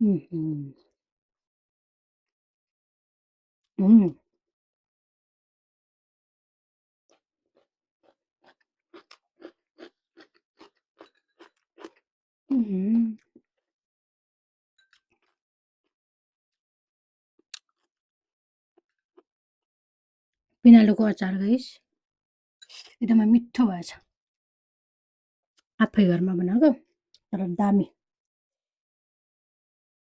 Mhm. Mm. Mhm. पिनालुको अचार guys एकदमै मिठो भएछ। आफै घरमा बनाएको तर दामी।